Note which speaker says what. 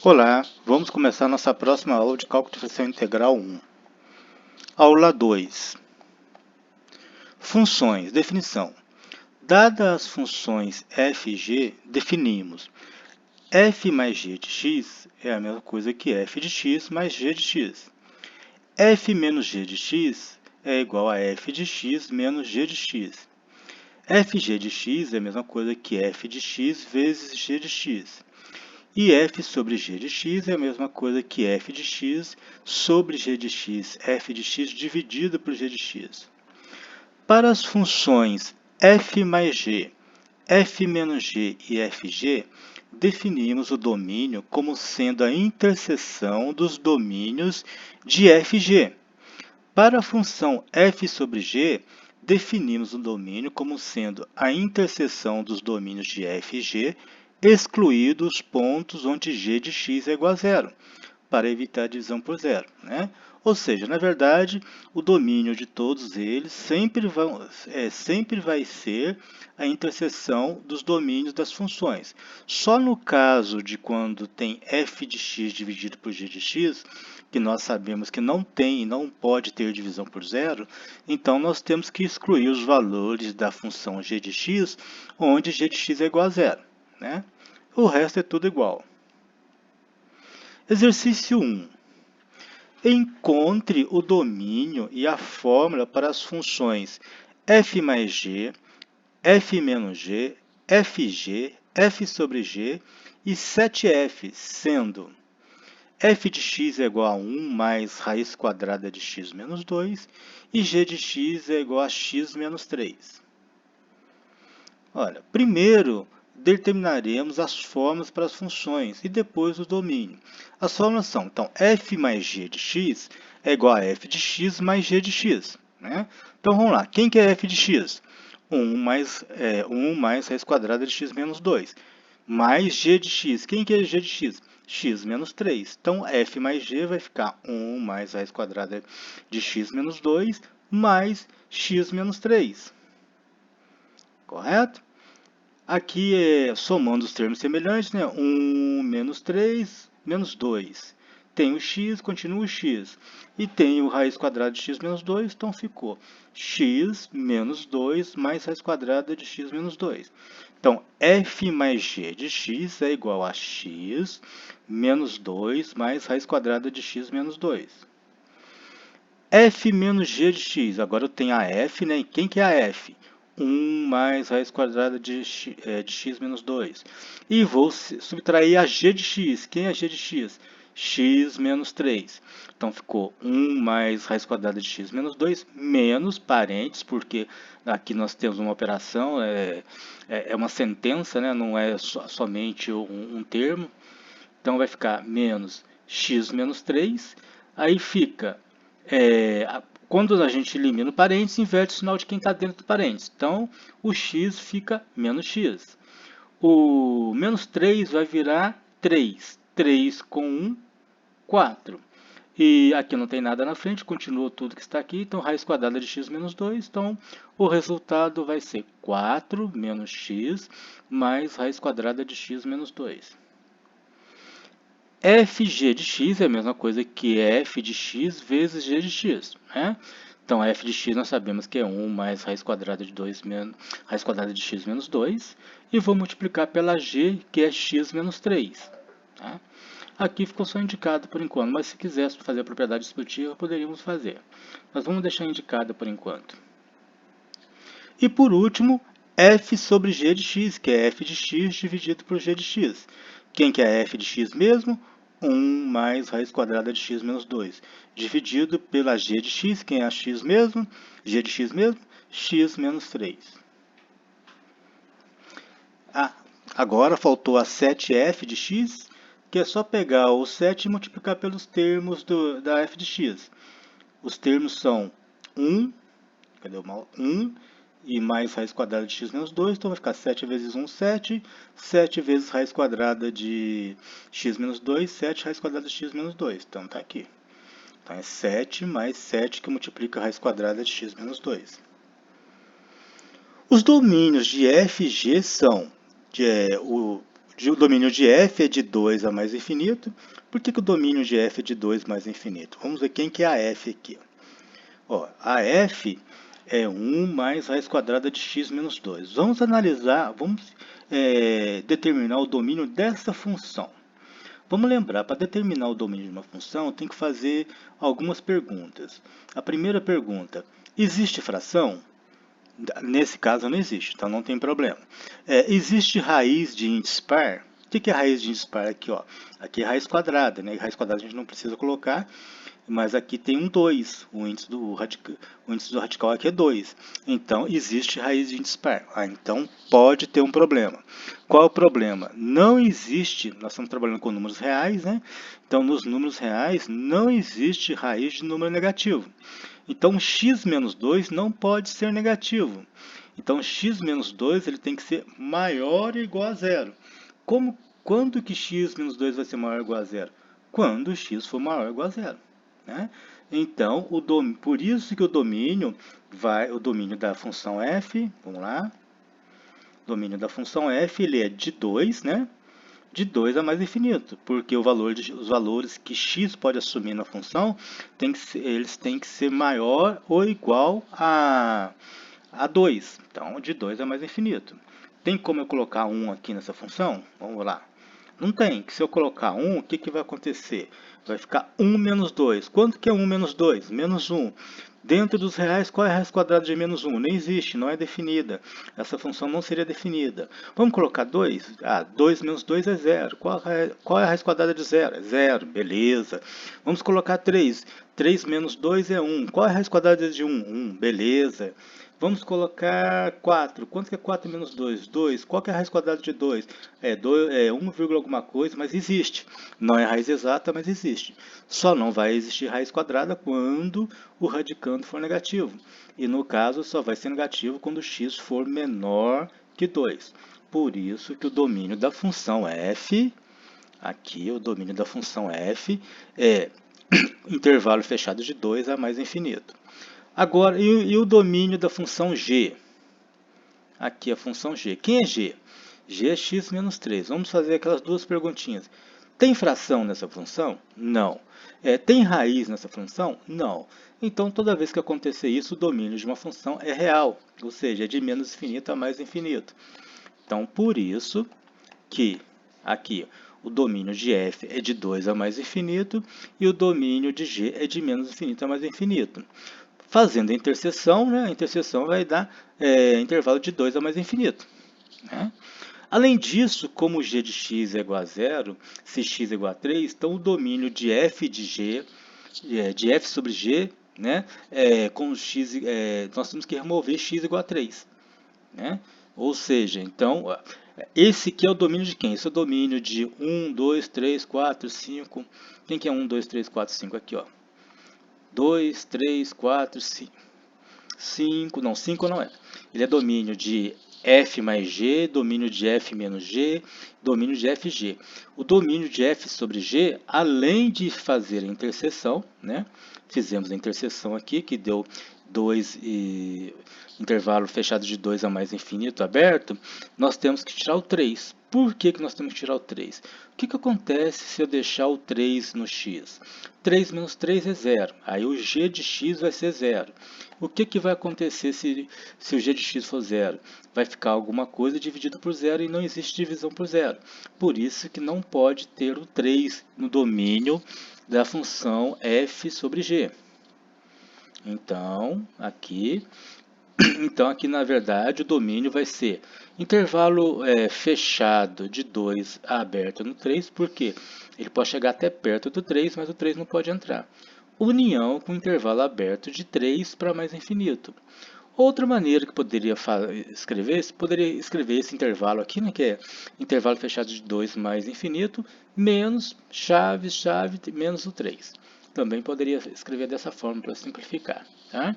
Speaker 1: Olá, vamos começar nossa próxima aula de Cálculo Diferencial Integral 1. Aula 2. Funções. Definição. Dadas as funções f e g, definimos f mais g de x é a mesma coisa que f de x mais g de x. F menos g de x é igual a f de x menos g de x. Fg de x é a mesma coisa que f de x vezes g de x. E f sobre g de x é a mesma coisa que f de x sobre g de x, f de x dividido por g de x. Para as funções f mais g, f menos g e fg, definimos o domínio como sendo a interseção dos domínios de fg. Para a função f sobre g, definimos o domínio como sendo a interseção dos domínios de f e g, excluídos os pontos onde g de x é igual a zero, para evitar a divisão por zero, né? Ou seja, na verdade, o domínio de todos eles sempre vai ser a interseção dos domínios das funções. Só no caso de quando tem f de x dividido por g de x, que nós sabemos que não tem e não pode ter divisão por zero, então nós temos que excluir os valores da função g de x, onde g de x é igual a zero, né? O resto é tudo igual. Exercício 1. Encontre o domínio e a fórmula para as funções f mais g, f menos g, fg, f sobre g e 7f, sendo f de x é igual a 1 mais raiz quadrada de x menos 2 e g de x é igual a x menos 3. Olha, primeiro determinaremos as fórmulas para as funções e depois o domínio. As fórmulas são, então, f mais g de x é igual a f de x mais g de x, né? Então, vamos lá. Quem que é f de x? 1 mais raiz quadrada de x menos 2. Mais g de x. Quem que é g de x? X menos 3. Então, f mais g vai ficar 1 mais raiz quadrada de x menos 2 mais x menos 3. Correto? Aqui somando os termos semelhantes, né? 1 menos 3 menos 2. Tem o x, continua o x. E tem o raiz quadrada de x menos 2, então ficou x menos 2 mais raiz quadrada de x menos 2. Então, f mais g de x é igual a x menos 2 mais raiz quadrada de x menos 2. F menos g de x, agora eu tenho a f, né? E quem que é a f? 1 mais raiz quadrada de x menos 2. E vou subtrair a g de x. Quem é g de x? X menos 3. Então, ficou 1 mais raiz quadrada de x menos 2, menos parênteses, porque aqui nós temos uma operação, é uma sentença, né? Não é somente um termo. Então, vai ficar menos x menos 3. Aí fica quando a gente elimina o parênteses, inverte o sinal de quem está dentro do parênteses. Então, o x fica menos x. O menos 3 vai virar 3. 3 com 1, 4. E aqui não tem nada na frente, continua tudo que está aqui. Então, raiz quadrada de x menos 2. Então, o resultado vai ser 4 menos x mais raiz quadrada de x menos 2. Fg de x é a mesma coisa que f de x vezes g de x, né? Então, f de x nós sabemos que é 1 mais raiz quadrada de 2 menos raiz quadrada de x menos 2. E vou multiplicar pela g, que é x menos 3. Tá? Aqui ficou só indicado por enquanto, mas se quisesse fazer a propriedade distributiva, poderíamos fazer. Mas vamos deixar indicado por enquanto. E por último, f sobre g de x, que é f de x dividido por g de x. Quem que é f de x mesmo? 1 mais raiz quadrada de x menos 2, dividido pela g de x, quem é a x mesmo? G de x mesmo? X menos 3. Agora faltou a 7f de x, que é só pegar o 7 e multiplicar pelos termos da f de x. Os termos são 1, cadê o mal? 1 e mais raiz quadrada de x menos 2, então vai ficar 7 vezes 1, 7. 7 vezes raiz quadrada de x menos 2, 7 raiz quadrada de x menos 2. Então está aqui. Então é 7 mais 7 que multiplica a raiz quadrada de x menos 2. Os domínios de f e g são o O domínio de f é de 2 a mais infinito. Por que o domínio de f é de 2 mais infinito? Vamos ver quem que é a f aqui. Ó, a f é 1 mais raiz quadrada de x menos 2. Vamos analisar, vamos determinar o domínio dessa função. Vamos lembrar, para determinar o domínio de uma função, tem que fazer algumas perguntas. A primeira pergunta, existe fração? Nesse caso não existe, então não tem problema. Existe raiz de índice par? O que é raiz de índice par aqui? Ó? Aqui é raiz quadrada, né? Raiz quadrada a gente não precisa colocar, mas aqui tem um 2, o índice do radical aqui é 2. Então, existe raiz de índice par. Então, pode ter um problema. Qual é o problema? Não existe, nós estamos trabalhando com números reais, né? Então, nos números reais, não existe raiz de número negativo. Então, x menos 2 não pode ser negativo. Então, x menos 2 ele tem que ser maior ou igual a zero. Quando que x menos 2 vai ser maior ou igual a zero? Quando x for maior ou igual a zero. Né? Então, por isso que o domínio da função f, vamos lá, o domínio da função f ele é de 2, né? De 2 a mais infinito, porque os valores que x pode assumir na função, eles têm que ser maior ou igual a 2. Então, de 2 a mais infinito. Tem como eu colocar 1 aqui nessa função? Vamos lá. Não tem. Se eu colocar 1, o que vai acontecer? Vai ficar 1 menos 2. Quanto que é 1 menos 2? Menos 1. Dentro dos reais, qual é a raiz quadrada de menos 1? Nem existe, não é definida. Essa função não seria definida. Vamos colocar 2? 2 menos 2 é 0. Qual é a raiz quadrada de 0? É 0, beleza. Vamos colocar 3. 3 menos 2 é 1. Qual é a raiz quadrada de 1? 1, beleza. Vamos colocar 4. Quanto que é 4 menos 2? 2. Qual que é a raiz quadrada de 2? É 1, alguma coisa, mas existe. Não é raiz exata, mas existe. Só não vai existir raiz quadrada quando o radicando for negativo. E no caso, só vai ser negativo quando x for menor que 2. Por isso que o domínio da função f, aqui o domínio da função f é intervalo fechado de 2 a mais infinito. Agora, e o domínio da função g? Aqui a função g. Quem é g? G é x menos 3. Vamos fazer aquelas duas perguntinhas. Tem fração nessa função? Não. Tem raiz nessa função? Não. Então, toda vez que acontecer isso, o domínio de uma função é real, ou seja, é de menos infinito a mais infinito. Então, por isso que aqui o domínio de f é de 2 a mais infinito e o domínio de g é de menos infinito a mais infinito. Fazendo a interseção, né, a interseção vai dar intervalo de 2 a mais infinito. Né? Além disso, como g de x é igual a 0, se x é igual a 3, então o domínio de f de g, de f sobre g, né, com x, nós temos que remover x igual a 3. Né? Ou seja, então, esse aqui é o domínio de quem? Esse é o domínio de 1, 2, 3, 4, 5. Quem que é 1, 2, 3, 4, 5 aqui? Ó. 2, 3, 4, 5. 5, não, 5 não é. Ele é domínio de f mais g, domínio de f menos g, domínio de fg. O domínio de f sobre g, além de fazer a interseção, né? Fizemos a interseção aqui, que deu 2 e intervalo fechado de 2 a mais infinito aberto, nós temos que tirar o 3. Por que nós temos que tirar o 3? O que acontece se eu deixar o 3 no x? 3 menos 3 é 0. Aí o g de x vai ser 0. O que vai acontecer se o g de x for 0? Vai ficar alguma coisa dividida por 0 e não existe divisão por 0. Por isso que não pode ter o 3 no domínio da função f sobre g. Então, aqui na verdade, o domínio vai ser intervalo fechado de 2 a aberto no 3, porque ele pode chegar até perto do 3, mas o 3 não pode entrar. União com intervalo aberto de 3 para mais infinito. Outra maneira que poderia escrever esse intervalo aqui, né, que é intervalo fechado de 2 mais infinito, menos chave, menos o 3. Também poderia escrever dessa forma para simplificar. Tá?